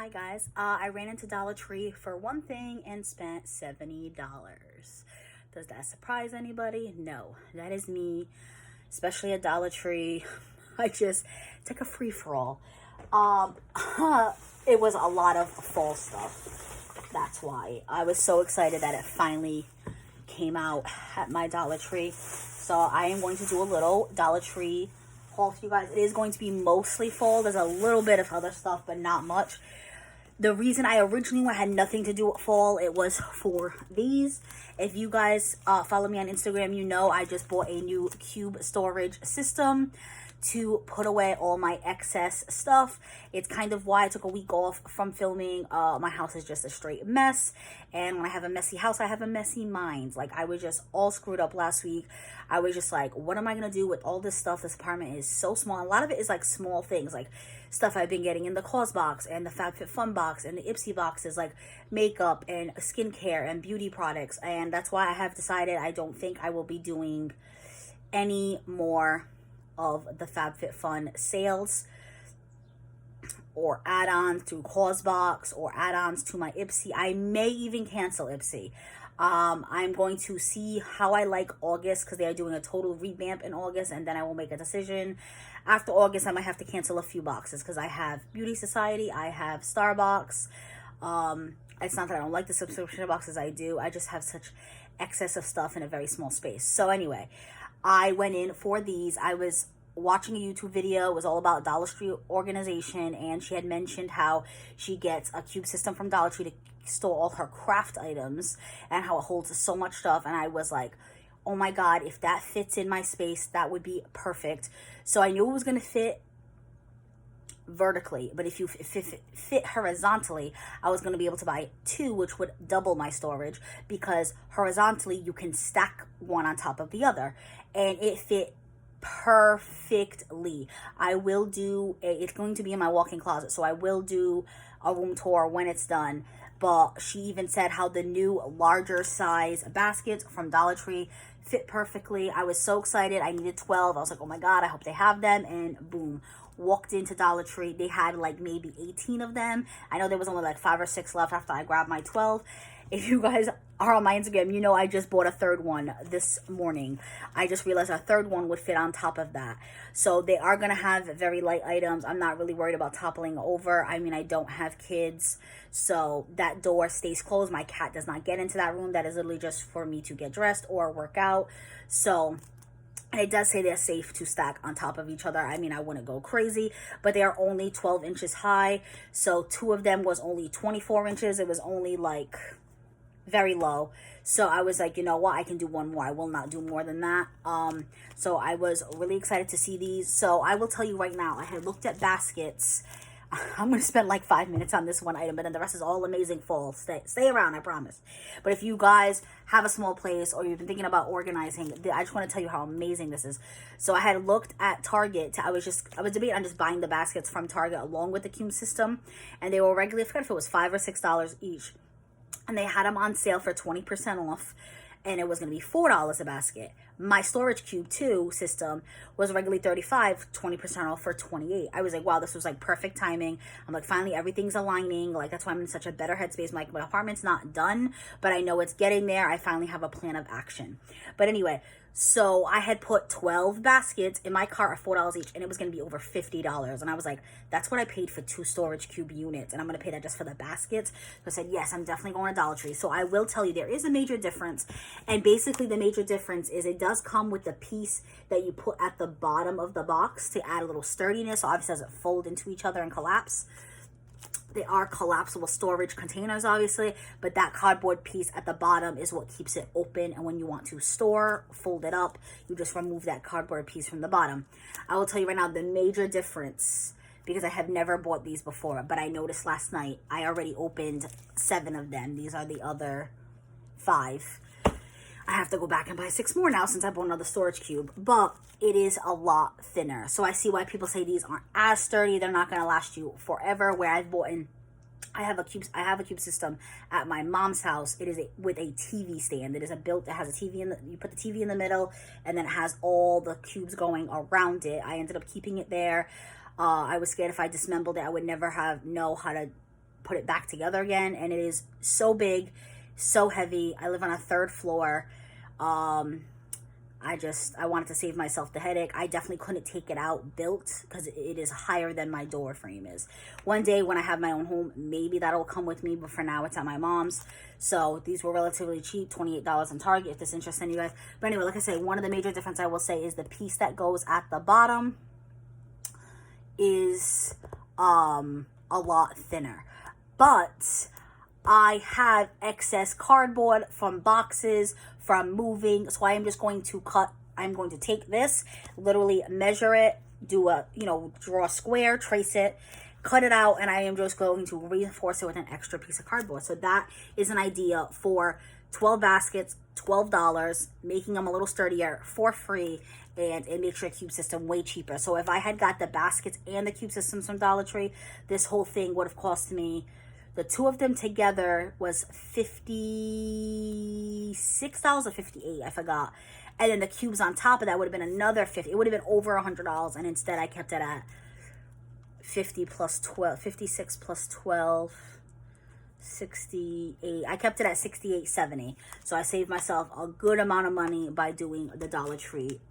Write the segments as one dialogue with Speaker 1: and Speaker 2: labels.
Speaker 1: Hi guys, I ran into Dollar Tree for one thing and spent $70. Does that surprise anybody? No, that is me, especially at Dollar Tree. I just took a free-for-all. Um, it was a lot of fall stuff. That's why I was so excited that it finally came out at my Dollar Tree. So I am going to do a little Dollar Tree haul for you guys. It is going to be mostly fall. There's a little bit of other stuff, but not much. The reason I originally had nothing to do with fall, it was for these. If you guys follow me on Instagram, you know I just bought a new cube storage system to put away all my excess stuff. It's kind of why I took a week off from filming. My house is just a straight mess, and when I have a messy house, I have a messy mind. Like, I was just all screwed up last week. I was just like, what am I gonna do with all this stuff? This apartment is so small. A lot of it is like small things, like stuff I've been getting in the Cause box and the FabFitFun box and the Ipsy boxes, like makeup and skincare and beauty products. And that's why I have decided I don't think I will be doing any more of the FabFitFun sales or add-ons to CauseBox or add-ons to my Ipsy. I may even cancel Ipsy. I'm going to see how I like August, because they are doing a total revamp in August, and then I will make a decision. After August, I might have to cancel a few boxes because I have Beauty Society, I have Starbucks. It's not that I don't like the subscription boxes, I do. I just have such excess of stuff in a very small space. So anyway, I went in for these. I was watching a YouTube video. It was all about Dollar Tree organization, and she had mentioned how she gets a cube system from Dollar Tree to store all her craft items and how it holds so much stuff. And I was like, oh my god, if that fits in my space, that would be perfect. So I knew it was going to fit vertically, but if it fit horizontally, I was going to be able to buy two, which would double my storage, because horizontally you can stack one on top of the other, and it fit perfectly. I will do it's going to be in my walk-in closet, so I will do a room tour when it's done. But she even said how the new larger size baskets from Dollar Tree fit perfectly. I was so excited. I needed 12. I was like, oh my god, I hope they have them. And boom, walked into Dollar Tree. They had like maybe 18 of them. I know there was only like 5 or 6 left after I grabbed my 12. If you guys are on my Instagram, you know I just bought a third one this morning. I just realized a third one would fit on top of that. So they are going to have very light items. I'm not really worried about toppling over. I mean, I don't have kids, so that door stays closed. My cat does not get into that room. That is literally just for me to get dressed or work out. So it does say they're safe to stack on top of each other. I mean, I wouldn't go crazy, but they are only 12 inches high. So 2 of them was only 24 inches. It was only like very low. So I was like, you know what, I can do one more. I will not do more than that. So I was really excited to see these. So I will tell you right now, I had looked at baskets. I'm going to spend like 5 minutes on this one item, but then the rest is all amazing fall. Stay around, I promise. But if you guys have a small place or you've been thinking about organizing, I just want to tell you how amazing this is. So I had looked at Target. I was debating on just buying the baskets from Target along with the cube system, and they were regularly, I forgot if it was $5 or $6 each. And they had them on sale for 20% off, and it was going to be $4 a basket. My Storage Cube 2 system was regularly $35, 20% off for $28. I was like, wow, this was like perfect timing. I'm like, finally everything's aligning. Like, that's why I'm in such a better headspace. I'm like, my apartment's not done, but I know it's getting there. I finally have a plan of action. But anyway, so I had put 12 baskets in my cart at $4 each, and it was going to be over $50. And I was like, that's what I paid for 2 Storage Cube units, and I'm going to pay that just for the baskets. So I said, yes, I'm definitely going to Dollar Tree. So I will tell you, there is a major difference. And basically the major difference is it does come with the piece that you put at the bottom of the box to add a little sturdiness. So obviously it doesn't fold into each other and collapse. They are collapsible storage containers, obviously, but that cardboard piece at the bottom is what keeps it open. And when you want to store, fold it up, you just remove that cardboard piece from the bottom. I will tell you right now, the major difference, because I have never bought these before, but I noticed last night, I already opened 7 of them. These are the other 5. I have to go back and buy 6 more now since I bought another storage cube, but it is a lot thinner. So I see why people say these aren't as sturdy. They're not going to last you forever. Where I've bought in, I have a cube system at my mom's house. It is with a TV stand. It is it has a TV you put the TV in the middle, and then it has all the cubes going around it. I ended up keeping it there. I was scared if I dismembered it, I would never know how to put it back together again. And it is so big, so heavy. I live on a 3rd floor. I wanted to save myself the headache. I definitely couldn't take it out built because it is higher than my door frame is. One day when I have my own home, maybe that'll come with me, but for now it's at my mom's. So these were relatively cheap, $28 in Target, if this interests you guys. But anyway, like I say, one of the major difference I will say is the piece that goes at the bottom is a lot thinner. But I have excess cardboard from boxes, from moving, so I am just going to I'm going to take this, literally measure it, do a, draw a square, trace it, cut it out, and I am just going to reinforce it with an extra piece of cardboard. So that is an idea for 12 baskets, $12, making them a little sturdier for free, and it makes your cube system way cheaper. So if I had got the baskets and the cube systems from Dollar Tree, this whole thing would have cost me, the two of them together was $56 or $58, I forgot. And then the cubes on top of that would have been another $50. It would have been over $100, and instead I kept it at 56 plus 12, 68. I kept it at $68.70. So I saved myself a good amount of money by doing the Dollar Tree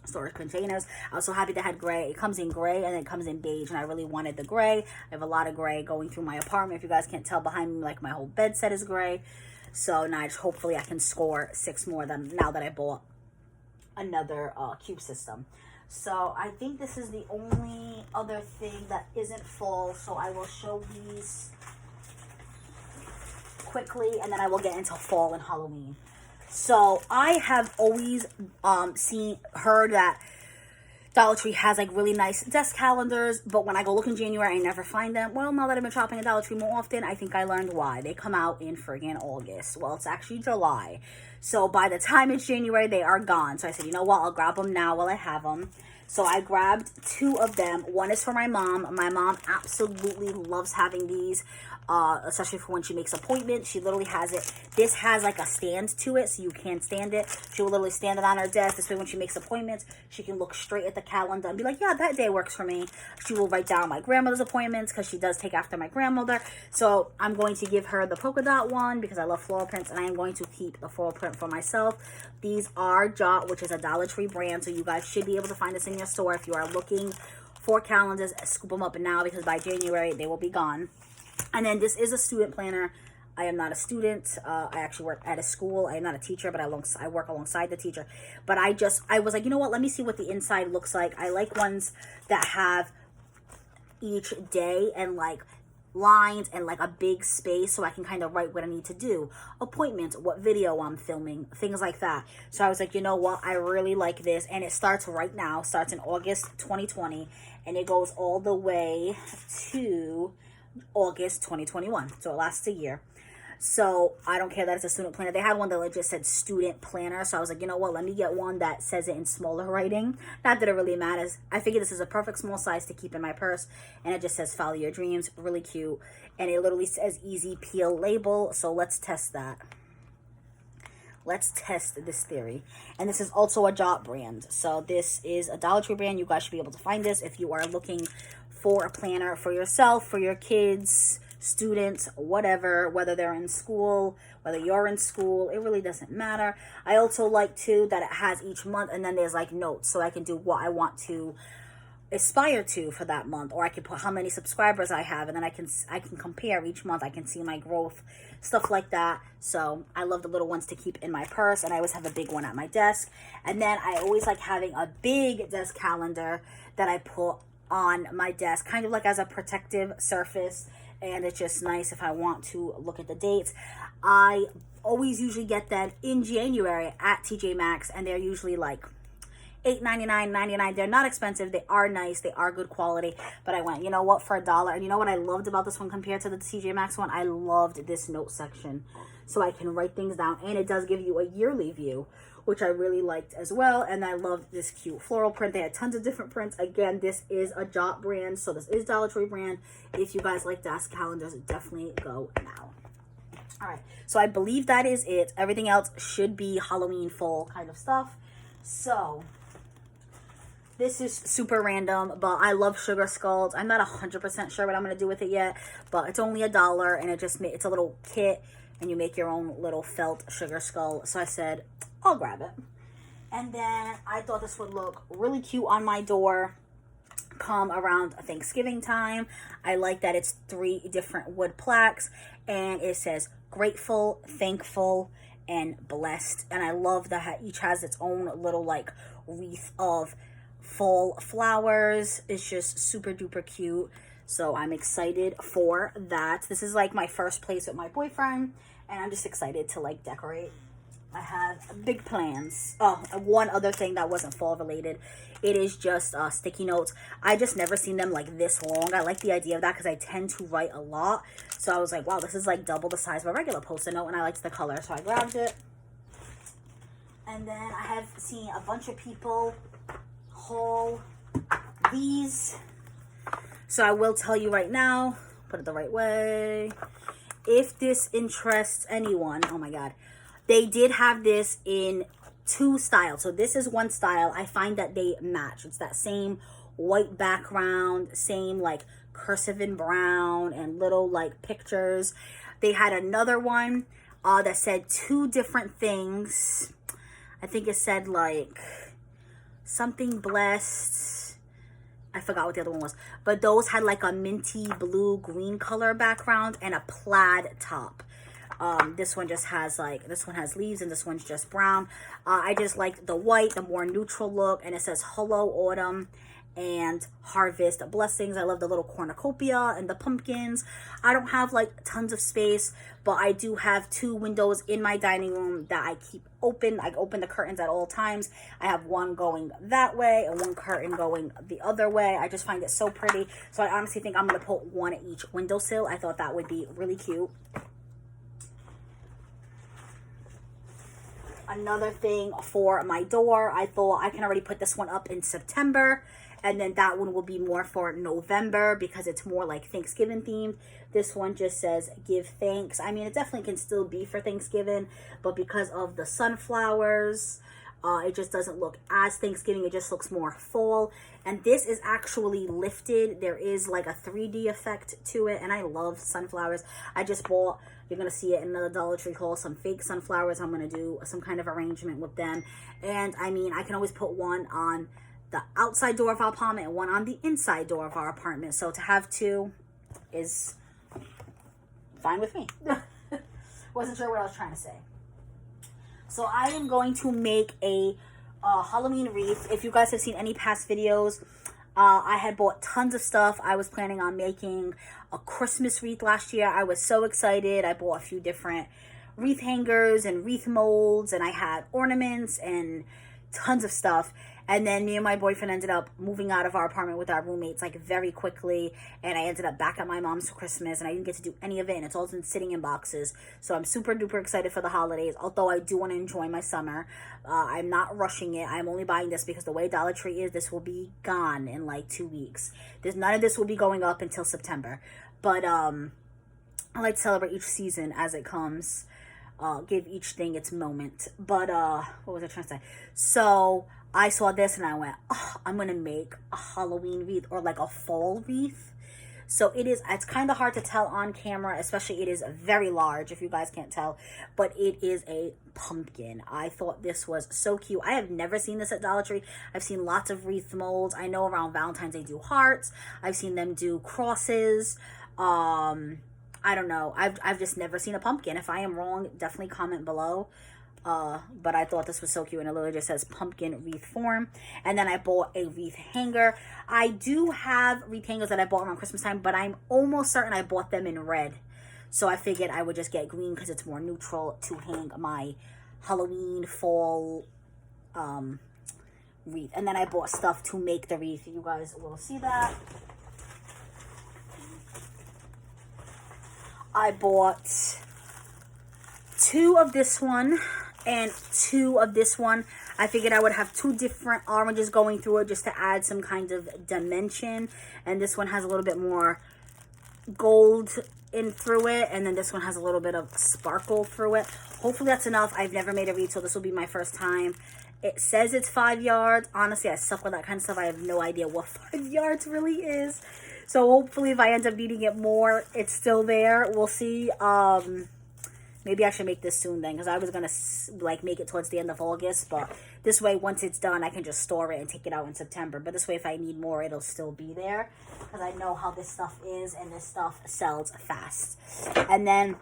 Speaker 1: storage containers. I was so happy they had gray. It comes in gray and it comes in beige, and I really wanted the gray. I have a lot of gray going through my apartment. If you guys can't tell behind me, like, my whole bed set is gray. So now hopefully I can score 6 more of them now that I bought another cube system. So I think this is the only other thing that isn't full. So I will show these quickly, and then I will get into fall and Halloween. So I have always heard that Dollar Tree has like really nice desk calendars, but when I go look in January, I never find them. Well, now that I've been shopping at Dollar Tree more often, I think I learned why. They come out in friggin' August. Well, it's actually July. So by the time it's January, they are gone. So I said, you know what? I'll grab them now while I have them. So I grabbed 2 of them. One is for my mom. My mom absolutely loves having these, especially for when she makes appointments. She literally has it. This has like a stand to it, so you can stand it. She will literally stand it on her desk. This way when she makes appointments, she can look straight at the calendar and be like, yeah, that day works for me. She will write down my grandmother's appointments because she does take after my grandmother. So I'm going to give her the polka dot one because I love floral prints, and I am going to keep the floral print for myself. These are Jot, which is a Dollar Tree brand, so you guys should be able to find this in your store. If you are looking for calendars, scoop them up now because by January they will be gone. And then this is a student planner. I am not a student. I actually work at a school. I am not a teacher, but I work alongside the teacher. But I was like, you know what? Let me see what the inside looks like. I like ones that have each day and like lines and like a big space so I can kind of write what I need to do. Appointments, what video I'm filming, things like that. So I was like, you know what? I really like this. And it starts right now. Starts in August 2020. And it goes all the way to August 2021. So it lasts a year. So I don't care that it's a student planner. They had one that just said student planner. So I was like, you know what? Let me get one that says it in smaller writing. Not that it really matters. I figured this is a perfect small size to keep in my purse. And it just says follow your dreams. Really cute. And it literally says easy peel label. So let's test that. Let's test this theory. And this is also a Jot brand. So this is a Dollar Tree brand. You guys should be able to find this if you are looking for a planner for yourself, for your kids, students, whatever, whether they're in school, whether you're in school, it really doesn't matter. I also like too that it has each month, and then there's like notes, so I can do what I want to aspire to for that month, or I can put how many subscribers I have, and then I can compare each month. I can see my growth, stuff like that. So I love the little ones to keep in my purse, and I always have a big one at my desk. And then I always like having a big desk calendar that I put on my desk, kind of like as a protective surface. And it's just nice if I want to look at the dates. I always usually get them in January at TJ Maxx, and they're usually like $8.99, $9.99. They're not expensive. They are nice. They are good quality. But I went, you know what, for $1. And you know what I loved about this one compared to the TJ Maxx one? I loved this note section. So I can write things down. And it does give you a yearly view, which I really liked as well. And I loved this cute floral print. They had tons of different prints. Again, this is a Jot brand, so this is Dollar Tree brand. If you guys like desk calendars, definitely go now. All right, so I believe that is it. Everything else should be Halloween, fall kind of stuff. So This is super random, but I love sugar skulls. I'm not 100% sure what I'm going to do with it yet, but it's only $1, and it's a little kit, and you make your own little felt sugar skull. So I said, I'll grab it. And then I thought this would look really cute on my door come around Thanksgiving time. I like that it's 3 different wood plaques, and it says grateful, thankful, and blessed. And I love that each has its own little like wreath of fall flowers. It's just super duper cute. So I'm excited for that. This is like my first place with my boyfriend, and I'm just excited to like decorate. I have big plans. Oh, one other thing that wasn't fall related. It is just sticky notes. I just never seen them like this long. I like the idea of that because I tend to write a lot. So I was like, wow, this is like double the size of a regular Post-it note, and I liked the color, so I grabbed it. And then I have seen a bunch of people haul these. So I will tell you right now, put it the right way. If this interests anyone, oh my God. They did have this in 2 styles. So this is one style. I find that they match. It's that same white background, same like cursive in brown and little like pictures. They had another one that said 2 different things. I think it said like something blessed. I forgot what the other one was. But those had like a minty blue green color background and a plaid top. This one just has like, this one has leaves and this one's just brown. I just like the white, the more neutral look, and it says hello autumn and harvest blessings. I love the little cornucopia and the pumpkins. I don't have like tons of space, but I do have 2 windows in my dining room that I keep open. I open the curtains at all times. I have one going that way and one curtain going the other way. I just find it so pretty. So I honestly think I'm going to put one at each windowsill. I thought that would be really cute. Another thing for my door, I thought I can already put this one up in September, and then that one will be more for November because it's more like Thanksgiving themed. This one just says give thanks. I mean, it definitely can still be for Thanksgiving, but because of the sunflowers, it just doesn't look as Thanksgiving. It just looks more fall. And this is actually lifted. There is like a 3D effect to it, and I love sunflowers. I just bought, you're going to see it in another Dollar Tree haul, some fake sunflowers. I'm going to do some kind of arrangement with them. And I mean, I can always put one on the outside door of our apartment and one on the inside door of our apartment. So to have 2 is fine with me. Wasn't sure what I was trying to say. So I am going to make a Halloween wreath. If you guys have seen any past videos, I had bought tons of stuff. I was planning on making a Christmas wreath last year. I was so excited. I bought a few different wreath hangers and wreath molds, and I had ornaments and tons of stuff. And then me and my boyfriend ended up moving out of our apartment with our roommates like very quickly, and I ended up back at my mom's for Christmas, and I didn't get to do any of it, and it's all been sitting in boxes. So I'm super duper excited for the holidays, although I do want to enjoy my summer. I'm not rushing it. I'm only buying this because the way Dollar Tree is, this will be gone in like 2 weeks. None of this will be going up until September. But I like to celebrate each season as it comes. Give each thing its moment. But what was I trying to say? So I saw this and I went, oh, I'm gonna make a Halloween wreath or like a fall wreath. So it's kind of hard to tell on camera, especially it is very large if you guys can't tell, but it is a pumpkin. I thought this was so cute. I have never seen this at Dollar Tree. I've seen lots of wreath molds. I know around Valentine's they do hearts. I've seen them do crosses. I don't know. I've just never seen a pumpkin. If I am wrong, definitely comment below. But I thought this was so cute, and it literally just says pumpkin wreath form. And then I bought a wreath hanger. I do have wreath hangers that I bought around Christmas time, but I'm almost certain I bought them in red. So I figured I would just get green because it's more neutral to hang my Halloween fall wreath. And then I bought stuff to make the wreath. You guys will see that. I bought 2 of this one and 2 of this one. I figured I would have 2 different oranges going through it just to add some kind of dimension. And this one has a little bit more gold in through it, and then this one has a little bit of sparkle through it. Hopefully that's enough. I've never made a wreath, so this will be my first time. It says it's 5 yards. Honestly, I suck with that kind of stuff. I have no idea what 5 yards really is. So hopefully if I end up needing it more, it's still there. We'll see. Maybe I should make this soon then, because I was going to like make it towards the end of August. But this way, once it's done, I can just store it and take it out in September. But this way, if I need more, it'll still be there, because I know how this stuff is, and this stuff sells fast. And then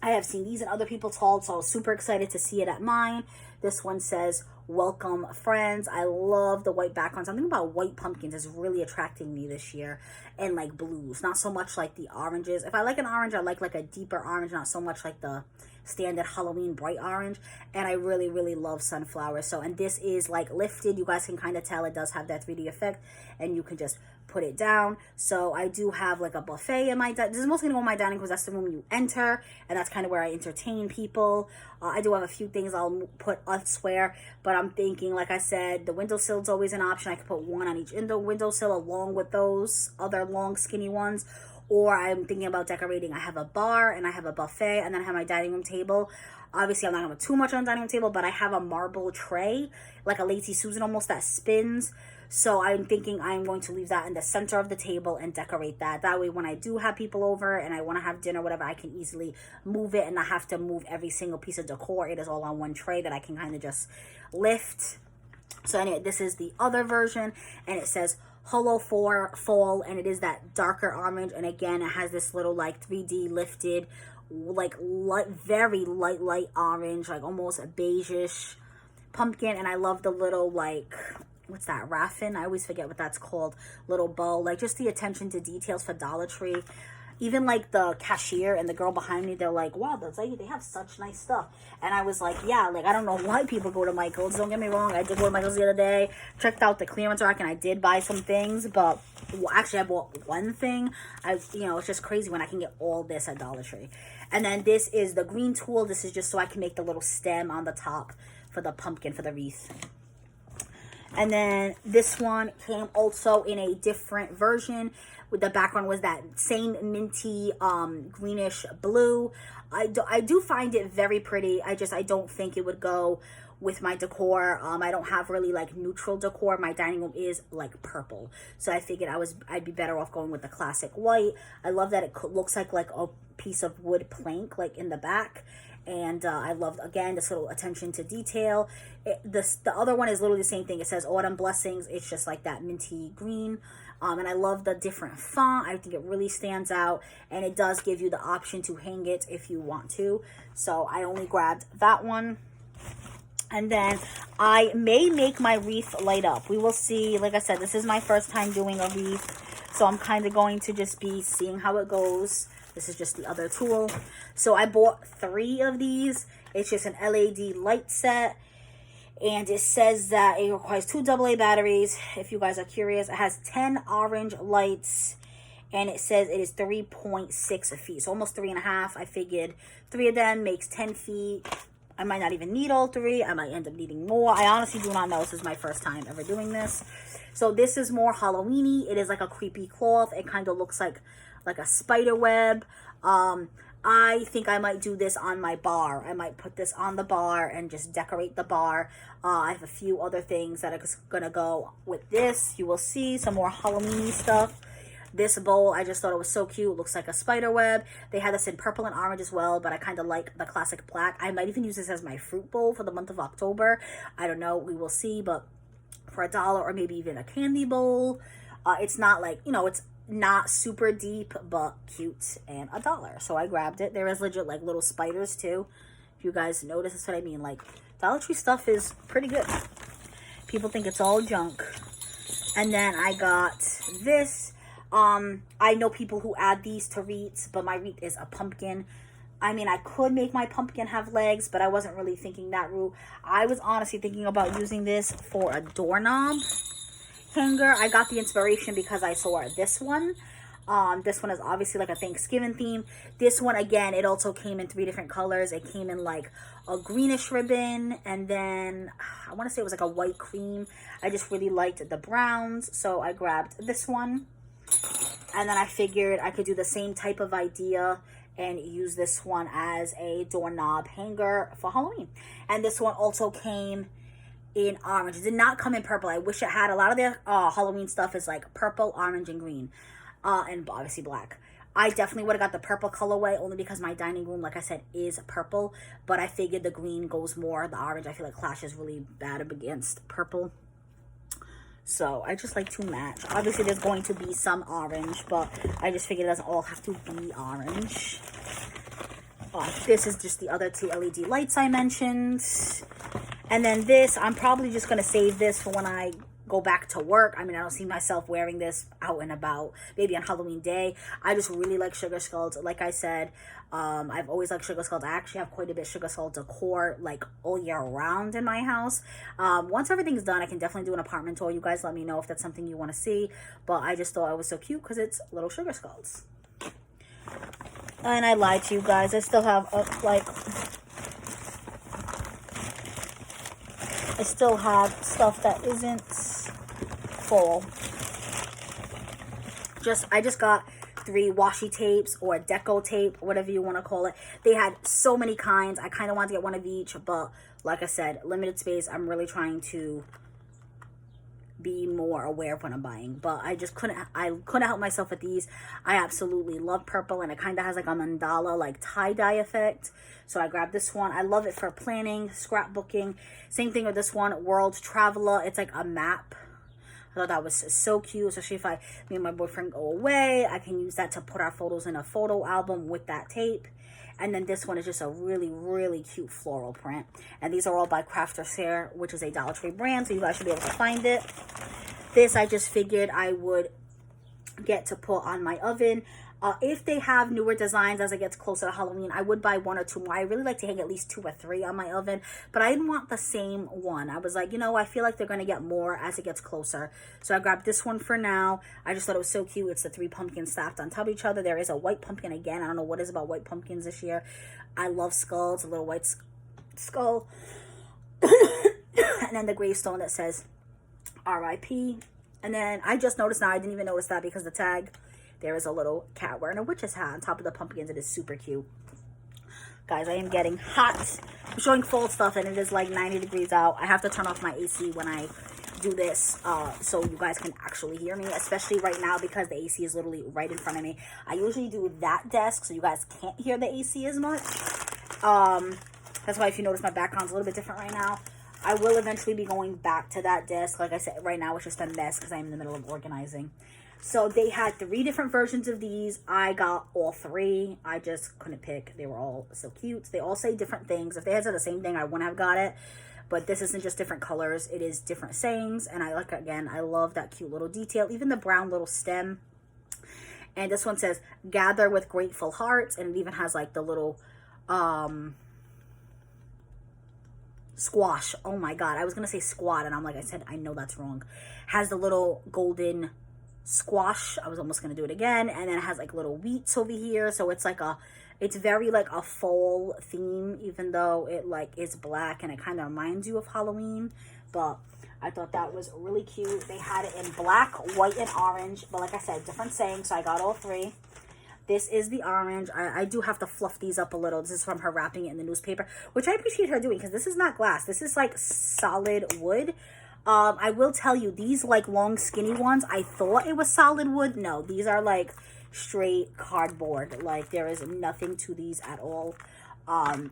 Speaker 1: I have seen these in other people's hauls, so I was super excited to see it at mine. This one says, welcome friends. I love the white background. Something about white pumpkins is really attracting me this year. And like blues, not so much like the oranges. If I like an orange, I like a deeper orange, not so much like the standard Halloween bright orange. And I really, really love sunflowers. So, and this is like lifted. You guys can kind of tell it does have that 3D effect, and you can just put it down. So I do have like a buffet in my, this is mostly going to go in my dining, because that's the room you enter, and that's kind of where I entertain people. I do have a few things I'll put elsewhere, but I'm thinking, like I said, the windowsill is always an option. I could put one on each windowsill along with those other long skinny ones. Or I'm thinking about decorating. I have a bar and I have a buffet, and then I have my dining room table. Obviously, I'm not going to put too much on the dining room table, but I have a marble tray, like a Lazy Susan almost, that spins. So I'm thinking I'm going to leave that in the center of the table and decorate that. That way, when I do have people over and I want to have dinner, whatever, I can easily move it and not have to move every single piece of decor. It is all on one tray that I can kind of just lift. So anyway, this is the other version, and it says Hello for Fall, and it is that darker orange. And again, it has this little like 3D lifted, like light, very light orange, like almost a beigeish pumpkin. And I love the little like, what's that, raffin? I always forget what that's called. Little bow, like just the attention to details for Dollar Tree. Even like the cashier and the girl behind me, they're like, wow, that's like, they have such nice stuff. And I was like, yeah, like I don't know why people go to Michael's. Don't get me wrong, I did go to Michael's the other day, checked out the clearance rack, and I did buy some things. But well, actually, I bought one thing. It's just crazy when I can get all this at Dollar Tree. And then this is the green tool. This is just so I can make the little stem on the top for the pumpkin, for the wreath. And then this one came also in a different version. With the background was that same minty greenish blue. I do find it very pretty. I don't think it would go with my decor. I don't have really like neutral decor. My dining room is like purple, so I figured I'd be better off going with the classic white. I love that it looks like a piece of wood plank like in the back. And I love, again, this little attention to detail. The other one is literally the same thing. It says Autumn Blessings. It's just like that minty green. And I love the different font. I think it really stands out. And it does give you the option to hang it if you want to. So I only grabbed that one. And then I may make my wreath light up. We will see. Like I said, this is my first time doing a wreath. So I'm kind of going to just be seeing how it goes. This is just the other tool. So I bought 3 of these. It's just an LED light set. And it says that it requires 2 AA batteries. If you guys are curious, it has 10 orange lights. And it says it is 3.6 feet. So almost 3.5. I figured 3 of them makes 10 feet. I might not even need all 3. I might end up needing more. I honestly do not know. This is my first time ever doing this. So this is more Halloween-y. It is like a creepy cloth. It kind of looks like a spider web. I think I might do this on my bar. I might put this on the bar and just decorate the bar. I have a few other things that are going to go with this. You will see some more Halloween-y stuff. This bowl, I just thought it was so cute. It looks like a spider web. They had this in purple and orange as well, but I kind of like the classic black. I might even use this as my fruit bowl for the month of October. I don't know. We will see, but for $1 or maybe even a candy bowl. It's not like, it's not super deep, but cute, and $1. So I grabbed it. There is legit like little spiders too. If you guys notice, that's what I mean. Like Dollar Tree stuff is pretty good. People think it's all junk. And then I got this. I know people who add these to wreaths, but my wreath is a pumpkin. I mean, I could make my pumpkin have legs, but I wasn't really thinking that route. I was honestly thinking about using this for a doorknob hanger. I got the inspiration because I saw this one. This one is obviously like a Thanksgiving theme. This one, again, it also came in 3 different colors. It came in like a greenish ribbon, and then I want to say it was like a white cream. I just really liked the browns, so I grabbed this one. And then I figured I could do the same type of idea and use this one as a doorknob hanger for Halloween. And this one also came in orange. It did not come in purple. I wish it had. A lot of their Halloween stuff is like purple, orange, and green, and obviously black. I definitely would have got the purple colorway only because my dining room, like I said, is purple. But I figured the green goes more. The orange, I feel like clashes really bad against purple. So I just like to match. Obviously, there's going to be some orange, but I just figured it doesn't all have to be orange. This is just the other 2 LED lights I mentioned. And then this, I'm probably just going to save this for when I go back to work. I mean, I don't see myself wearing this out and about, maybe on Halloween day. I just really like sugar skulls. Like I said, I've always liked sugar skulls. I actually have quite a bit of sugar skull decor like all year round in my house. Once everything's done, I can definitely do an apartment tour. You guys let me know if that's something you want to see. But I just thought it was so cute because it's little sugar skulls. And I lied to you guys. I still have I still have stuff that isn't full. I just got 3 washi tapes or deco tape, whatever you want to call it. They had so many kinds. I kind of wanted to get one of each, but like I said, limited space. I'm really trying to be more aware of what I'm buying, but I couldn't help myself with these. I absolutely love purple, and it kind of has like a mandala, like tie-dye effect. So I grabbed this one. I love it for planning, scrapbooking. Same thing with this one, World Traveler. It's like a map. I thought that was so cute, especially if me and my boyfriend go away. I can use that to put our photos in a photo album with that tape. And then this one is just a really, really cute floral print. And these are all by Crafter's Hair, which is a Dollar Tree brand, so you guys should be able to find it. This, I just figured I would get to put on my oven. If they have newer designs as it gets closer to Halloween, I would buy 1 or 2 more. I really like to hang at least 2 or 3 on my oven, but I didn't want the same one. I was like, you know, I feel like they're going to get more as it gets closer. So I grabbed this one for now. I just thought it was so cute. It's the 3 pumpkins stacked on top of each other. There is a white pumpkin again. I don't know what is about white pumpkins this year. I love skulls, a little white skull. And then the gravestone that says R.I.P. And then I just noticed now, I didn't even notice that because the tag, there is a little cat wearing a witch's hat on top of the pumpkins. It is super cute. Guys, I am getting hot. I'm showing fall stuff and it is like 90 degrees out. I have to turn off my AC when I do this so you guys can actually hear me, especially right now because the AC is literally right in front of me. I usually do that desk so you guys can't hear the AC as much. That's why if you notice my background's a little bit different right now. I will eventually be going back to that desk. Like I said, right now it's just a mess because I'm in the middle of organizing. So they had 3 different versions of these. I got all 3. I just couldn't pick. They were all so cute. They all say different things. If they had said the same thing, I wouldn't have got it. But this isn't just different colors. It is different sayings. And I like, again, I love that cute little detail. Even the brown little stem. And this one says, gather with grateful hearts. And it even has like the little squash. Oh my God. I was going to say squat. And I'm like, I said, I know that's wrong. Has the little golden squash. I was almost going to do it again. And then it has like little wheats over here. So it's like it's very like a fall theme, even though it like is black and it kind of reminds you of Halloween. But I thought that was really cute. They had it in black, white, and orange. But like I said, different sayings. So I got all 3. This is the orange. I do have to fluff these up a little. This is from her wrapping it in the newspaper, which I appreciate her doing because this is not glass. This is like solid wood. I will tell you, these like long skinny ones, I thought it was solid wood. No, these are like straight cardboard. Like there is nothing to these at all.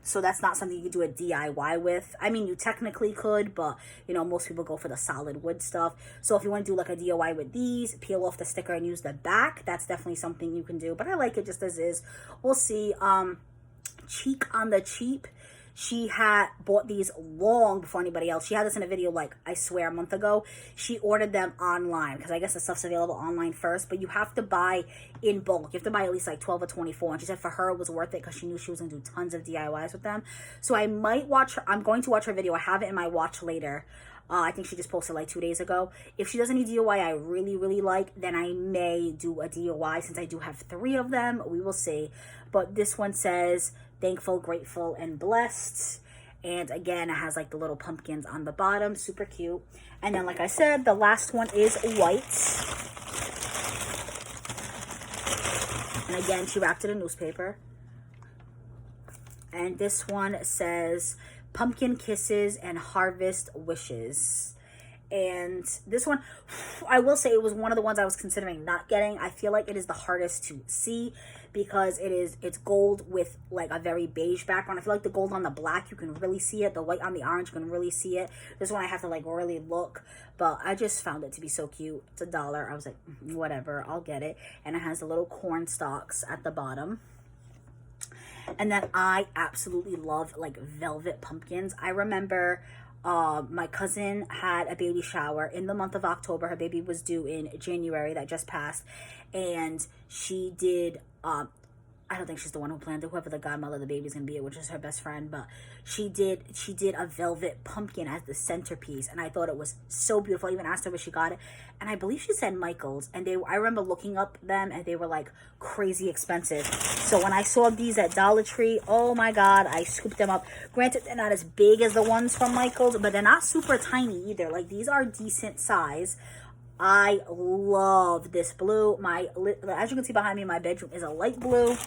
Speaker 1: So that's not something you could do a DIY with. I mean, you technically could, but you know, most people go for the solid wood stuff. So if you want to do like a DIY with these, peel off the sticker and use the back, that's definitely something you can do. But I like it just as is. We'll see. Cheek on the cheap. She had bought these long before anybody else. She had this in a video, like, I swear, a month ago. She ordered them online, because I guess the stuff's available online first, but you have to buy in bulk. You have to buy at least, like, 12 or 24, and she said for her it was worth it, because she knew she was going to do tons of DIYs with them. So I might watch her. I'm going to watch her video. I have it in my watch later. I think she just posted, like, 2 days ago. If she does any DIY I really, really like, then I may do a DIY, since I do have 3 of them. We will see. But this one says, thankful, grateful, and blessed. And again, it has like the little pumpkins on the bottom. Super cute. And then, like I said, the last one is white. And again, she wrapped it in newspaper. And this one says, Pumpkin Kisses and Harvest Wishes. And this one, I will say, it was one of the ones I was considering not getting. I feel like it is the hardest to see because it's gold with like a very beige background. I feel like the gold on the black, you can really see it. The white on the orange, you can really see it. This one I have to like really look, but I just found it to be so cute. It's $1. I was like, whatever, I'll get it. And it has the little corn stalks at the bottom. And then I absolutely love like velvet pumpkins. I remember my cousin had a baby shower in the month of October. Her baby was due in January that just passed. And she did, I don't think she's the one who planned it, whoever the godmother of the baby's gonna be, which is her best friend, but she did a velvet pumpkin as the centerpiece, and I thought it was so beautiful. I even asked her where she got it, and I believe she said Michael's, and I remember looking up them, and they were like crazy expensive. So when I saw these at Dollar Tree, oh my god, I scooped them up. Granted, they're not as big as the ones from Michael's, but they're not super tiny either. Like, these are decent size. I love this blue. As you can see behind me, my bedroom is a light blue.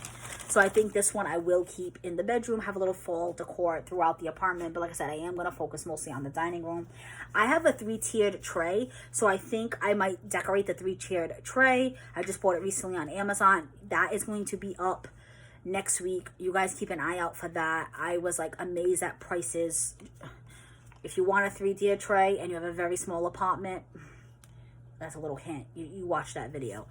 Speaker 1: So I think this one I will keep in the bedroom, have a little fall decor throughout the apartment. But like I said, I am going to focus mostly on the dining room. I have a 3-tiered tray, so I think I might decorate the 3-tiered tray. I just bought it recently on Amazon. That is going to be up next week. You guys keep an eye out for that. I was like amazed at prices. If you want a 3-tiered tray and you have a very small apartment, that's a little hint. You watch that video.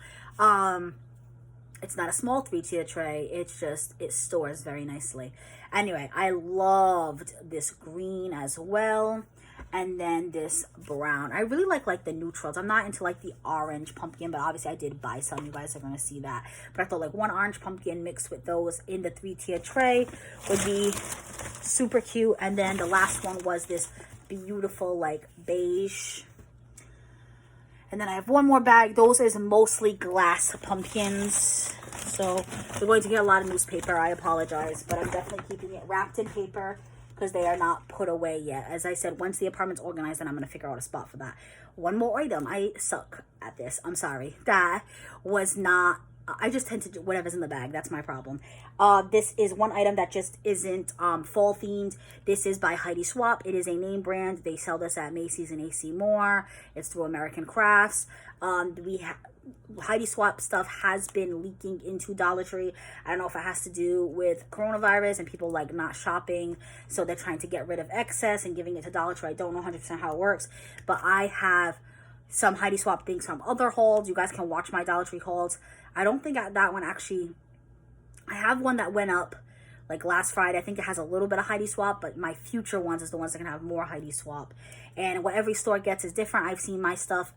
Speaker 1: It's not a small 3-tier tray. It's just, it stores very nicely. Anyway, I loved this green as well. And then this brown. I really like the neutrals. I'm not into like the orange pumpkin, but obviously I did buy some. You guys are going to see that. But I thought like one orange pumpkin mixed with those in the 3-tier tray would be super cute. And then the last one was this beautiful like beige. And then I have one more bag. Those is mostly glass pumpkins. So we're going to get a lot of newspaper. I apologize. But I'm definitely keeping it wrapped in paper because they are not put away yet. As I said, once the apartment's organized, then I'm going to figure out a spot for that. One more item. I suck at this. I'm sorry. That was not... I just tend to do whatever's in the bag. That's my problem. This is one item that just isn't fall themed. This is by Heidi Swapp. It is a name brand. They sell this at Macy's and AC Moore. It's through American Crafts. Heidi Swapp stuff has been leaking into Dollar Tree. I don't know if it has to do with coronavirus and people like not shopping, so they're trying to get rid of excess and giving it to Dollar Tree. I don't know 100% how it works, but I have some Heidi Swapp things from other hauls. You guys can watch my Dollar Tree hauls. I don't think that one actually... I have one that went up like last Friday. I think it has a little bit of Heidi Swapp, but my future ones is the ones that can have more Heidi Swapp. And what every store gets is different. I've seen my stuff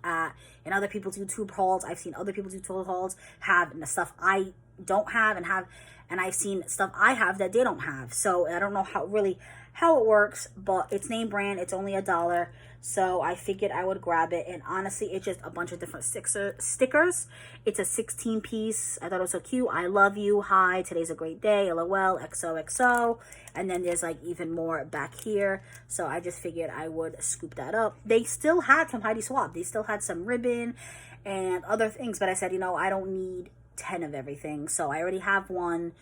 Speaker 1: in other people's YouTube hauls. I've seen other people's YouTube hauls have the stuff I don't have, and I've seen stuff I have that they don't have. So I don't know how it works, but it's name brand. It's only $1. So I figured I would grab it. And honestly, it's just a bunch of different stickers. It's a 16-piece. I thought it was so cute. I love you. Hi, today's a great day. LOL, XOXO. And then there's like even more back here. So I just figured I would scoop that up. They still had some Heidi Swapp. They still had some ribbon and other things. But I said, I don't need 10 of everything. So I already have one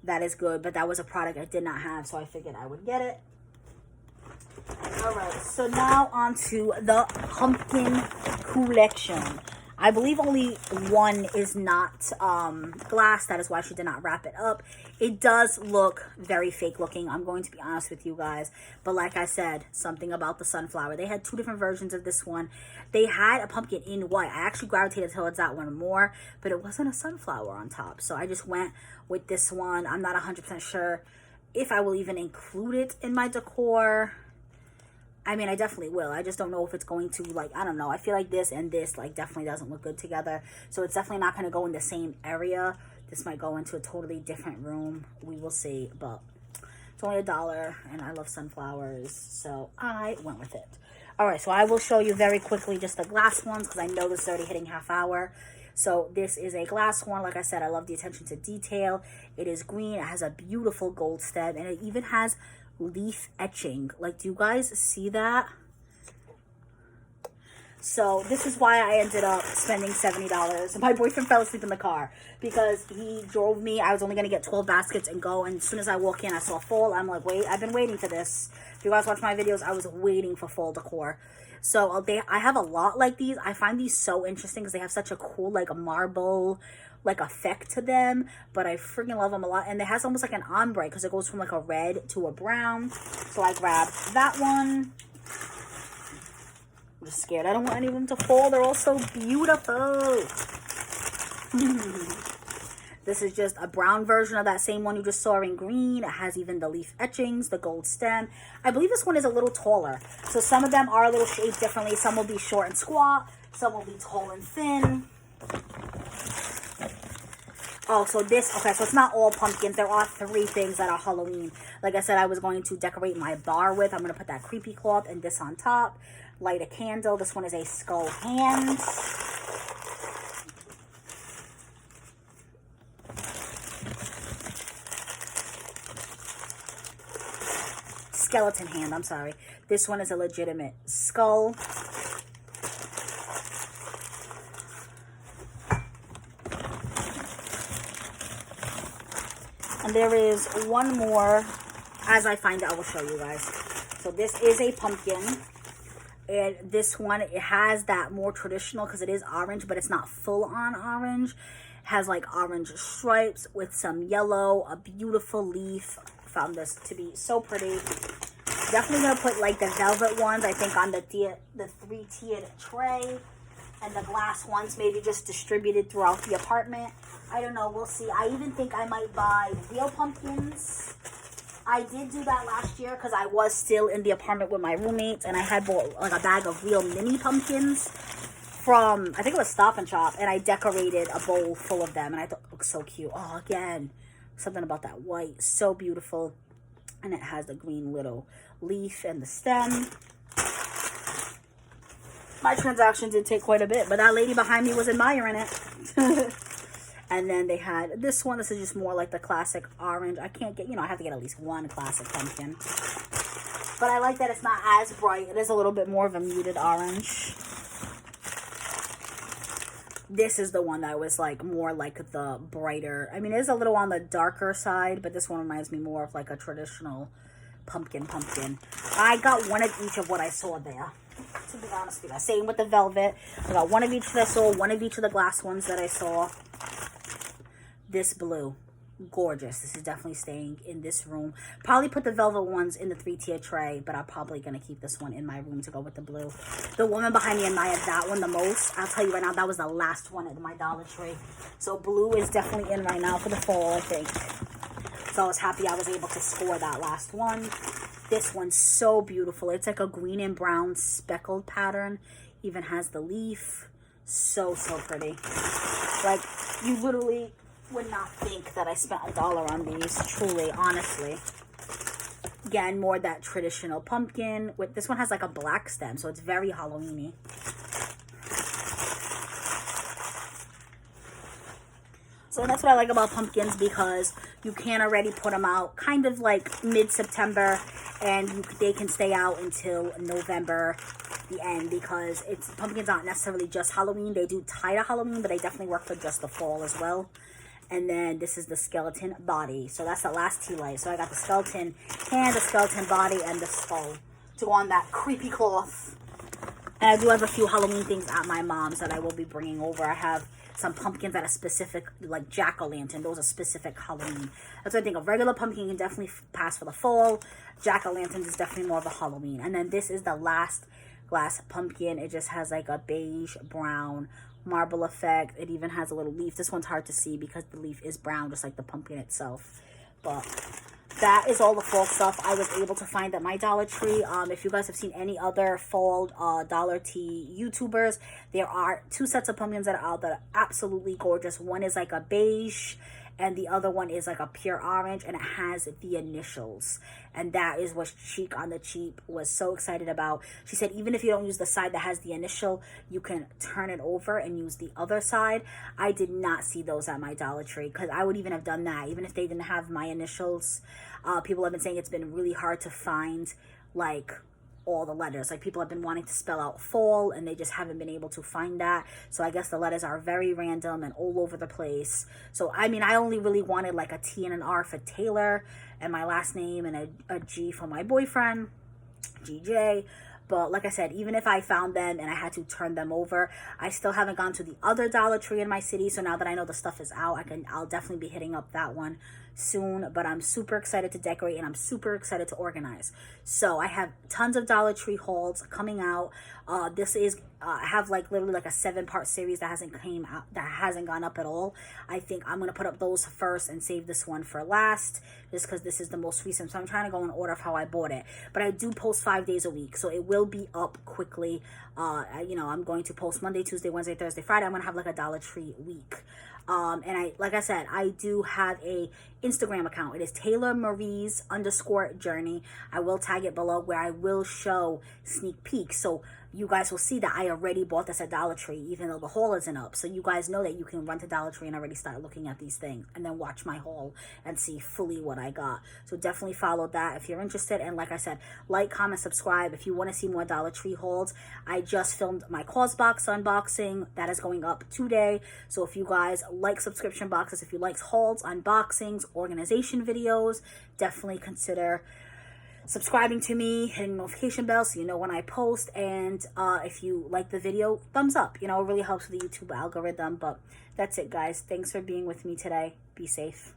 Speaker 1: that is good. But that was a product I did not have. So I figured I would get it. Alright, so now on to the pumpkin collection. I believe only one is not glass. That is why she did not wrap it up. It does look very fake looking. I'm going to be honest with you guys. But like I said, something about the sunflower. They had 2 different versions of this one. They had a pumpkin in white. I actually gravitated towards that one more. But it wasn't a sunflower on top. So I just went with this one. I'm not 100% sure if I will even include it in my decor. I mean, I definitely will. I just don't know if it's going to, like, I don't know. I feel like this and this, like, definitely doesn't look good together. So it's definitely not going to go in the same area. This might go into a totally different room. We will see. But it's only $1, and I love sunflowers. So I went with it. All right, so I will show you very quickly just the glass ones because I know this is already hitting half hour. So this is a glass one. Like I said, I love the attention to detail. It is green. It has a beautiful gold stem, and it even has leaf etching. Like, do you guys see that? So this is why I ended up spending $70. My boyfriend fell asleep in the car because he drove me. I was only going to get 12 baskets and go. And as soon as I walk in, I saw fall. I'm like, wait, I've been waiting for this. If you guys watch my videos, I was waiting for fall decor. So I have a lot like these. I find these so interesting because they have such a cool, like, a marble, like, effect to them. But I freaking love them a lot. And it has almost like an ombre because it goes from, like, a red to a brown. So I grabbed that one. I'm just scared. I don't want any of them to fall. They're all so beautiful. This is just a brown version of that same one you just saw in green. It has even the leaf etchings, the gold stem. I believe this one is a little taller. So some of them are a little shaped differently. Some will be short and squat. Some will be tall and thin. Oh, so this, okay, so it's not all pumpkins. There are 3 things that are Halloween. Like I said, I was going to decorate my bar with. I'm going to put that creepy cloth and this on top. Light a candle. This one is a skull hand. Skeleton hand, I'm sorry. This one is a legitimate skull. And there is one more. As I find it, I will show you guys. So this is a pumpkin. And this one, it has that more traditional, because it is orange, but it's not full on orange. It has like orange stripes with some yellow, a beautiful leaf. Found this to be so pretty. Definitely gonna put like the velvet ones, I think, on the 3-tiered tray. And the glass ones maybe just distributed throughout the apartment. I don't know, we'll see. I even think I might buy real pumpkins. I did do that last year because I was still in the apartment with my roommates, and I had bought like a bag of real mini pumpkins from, I think it was Stop and Shop, and I decorated a bowl full of them, and I thought it looked so cute. Oh, again, something about that white, so beautiful. And it has the green little leaf and the stem. My transaction did take quite a bit, but that lady behind me was admiring it. And then they had this one. This is just more like the classic orange. I can't get, I have to get at least one classic pumpkin. But I like that it's not as bright. It is a little bit more of a muted orange. This is the one that was like more like the brighter. I mean, it is a little on the darker side, but this one reminds me more of like a traditional pumpkin. I got one of each of what I saw there, to be honest with you. Same with the velvet. I got one of each that I saw, one of each of the glass ones that I saw. This blue, gorgeous. This is definitely staying in this room. Probably put the velvet ones in the 3-tier tray, but I'm probably going to keep this one in my room to go with the blue. The woman behind me admired that one the most. I'll tell you right now, that was the last one at my Dollar Tree. So blue is definitely in right now for the fall, I think. So I was happy I was able to score that last one. This one's so beautiful. It's like a green and brown speckled pattern. Even has the leaf. So pretty. Like, you literally would not think that I spent $1 on these, truly, honestly. Again, more that traditional pumpkin. With this one has like a black stem, so it's very Halloween-y. So that's what I like about pumpkins, because you can already put them out kind of like mid-September, and they can stay out until November, the end, because pumpkins aren't necessarily just Halloween. They do tie to Halloween, but they definitely work for just the fall as well. And then this is the skeleton body. So that's the last tea light. So I got the skeleton hand, the skeleton body, and the skull to go on that creepy cloth. And I do have a few Halloween things at my mom's that I will be bringing over. I have some pumpkins that are specific, like jack-o'-lantern. Those are specific Halloween. That's what I think. A regular pumpkin can definitely pass for the fall. Jack-o'-lanterns is definitely more of a Halloween. And then this is the last glass pumpkin. It just has like a beige brown marble effect. It even has a little leaf. This one's hard to see because the leaf is brown, just like the pumpkin itself. But that is all the fall stuff I was able to find at my Dollar Tree. If you guys have seen any other fall Dollar Tree YouTubers, there are 2 sets of pumpkins that are out that are absolutely gorgeous. One is like a beige, and the other one is like a pure orange, and it has the initials. And that is what Chic on the Cheap was so excited about. She said even if you don't use the side that has the initial, you can turn it over and use the other side. I did not see those at my Dollar Tree, because I would even have done that even if they didn't have my initials. People have been saying it's been really hard to find like all the letters. Like, people have been wanting to spell out fall and they just haven't been able to find that. So I guess the letters are very random and all over the place. So I mean, I only really wanted like a T and an R for Taylor, and my last name, and a G for my boyfriend, GJ. But like I said, even if I found them and I had to turn them over, I still haven't gone to the other Dollar Tree in my city. So now that I know the stuff is out, I'll definitely be hitting up that one soon. But I'm super excited to decorate, and I'm super excited to organize. So I have tons of Dollar Tree hauls coming out. This is I have like literally like a 7-part series that hasn't gone up at all. I think I'm gonna put up those first and save this one for last, just because this is the most recent. So I'm trying to go in order of how I bought it. But I do post 5 days a week, so it will be up quickly. I'm going to post Monday, Tuesday, Wednesday, Thursday, Friday. I'm gonna have like a Dollar Tree week. And like I said, I do have a Instagram account. It is Taylor Marie's _journey. I will tag it below, where I will show sneak peeks. So you guys will see that I already bought this at Dollar Tree, even though the haul isn't up. So you guys know that you can run to Dollar Tree and already start looking at these things, and then watch my haul and see fully what I got. So definitely follow that if you're interested. And like I said, like, comment, subscribe if you want to see more Dollar Tree hauls. I just filmed my cause box unboxing. That is going up today. So if you guys like subscription boxes, if you like hauls, unboxings, organization videos, definitely consider subscribing to me, hitting the notification bell so you know when I post. And if you like the video, thumbs up. It really helps with the YouTube algorithm. But that's it, guys. Thanks for being with me today. Be safe.